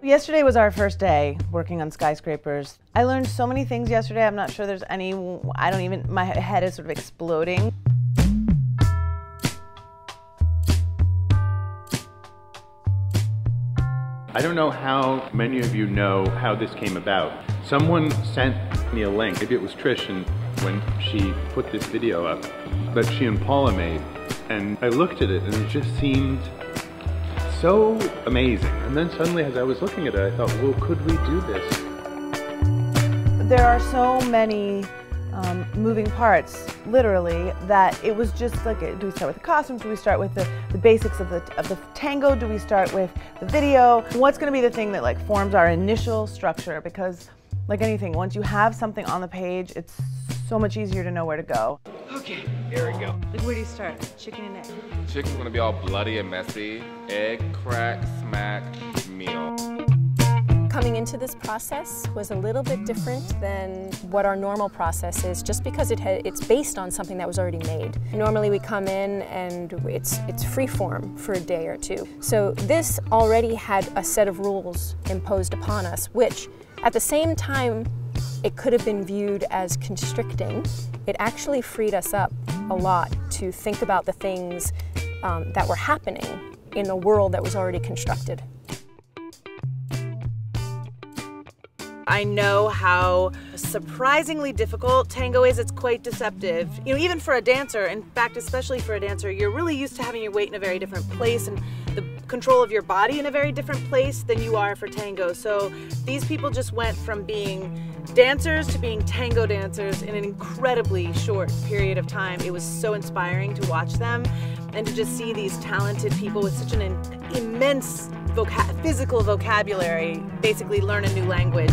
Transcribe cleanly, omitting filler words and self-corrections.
Yesterday was our first day working on Skyscrapers. I learned so many things yesterday. I'm not sure there's any, my head is sort of exploding. I don't know how many of you know how this came about. Someone sent me a link, maybe it was Trish, and when she put this video up that she and Paula made, and I looked at it and it just seemed so amazing. And then suddenly as I was looking at it, I thought, well, could we do this? There are so many moving parts, literally, that it was just like, do we start with the costumes? Do we start with the basics of the tango? Do we start with the video? What's going to be the thing that like forms our initial structure? Because like anything, once you have something on the page, it's so much easier to know where to go. Okay, here we go. Like, where do you start? Chicken and egg? Chicken's gonna be all bloody and messy. Egg, crack, smack, meal. Coming into this process was a little bit different than what our normal process is, just because it's based on something that was already made. Normally we come in and it's free form for a day or two. So this already had a set of rules imposed upon us, which at the same time it could have been viewed as constricting. It actually freed us up a lot to think about the things that were happening in the world that was already constructed. I know how surprisingly difficult tango is. It's quite deceptive. You know, even for a dancer, in fact, especially for a dancer, you're really used to having your weight in a very different place and the control of your body in a very different place than you are for tango. So these people just went from being dancers to being tango dancers in an incredibly short period of time. It was so inspiring to watch them and to just see these talented people with such an immense physical vocabulary basically learn a new language.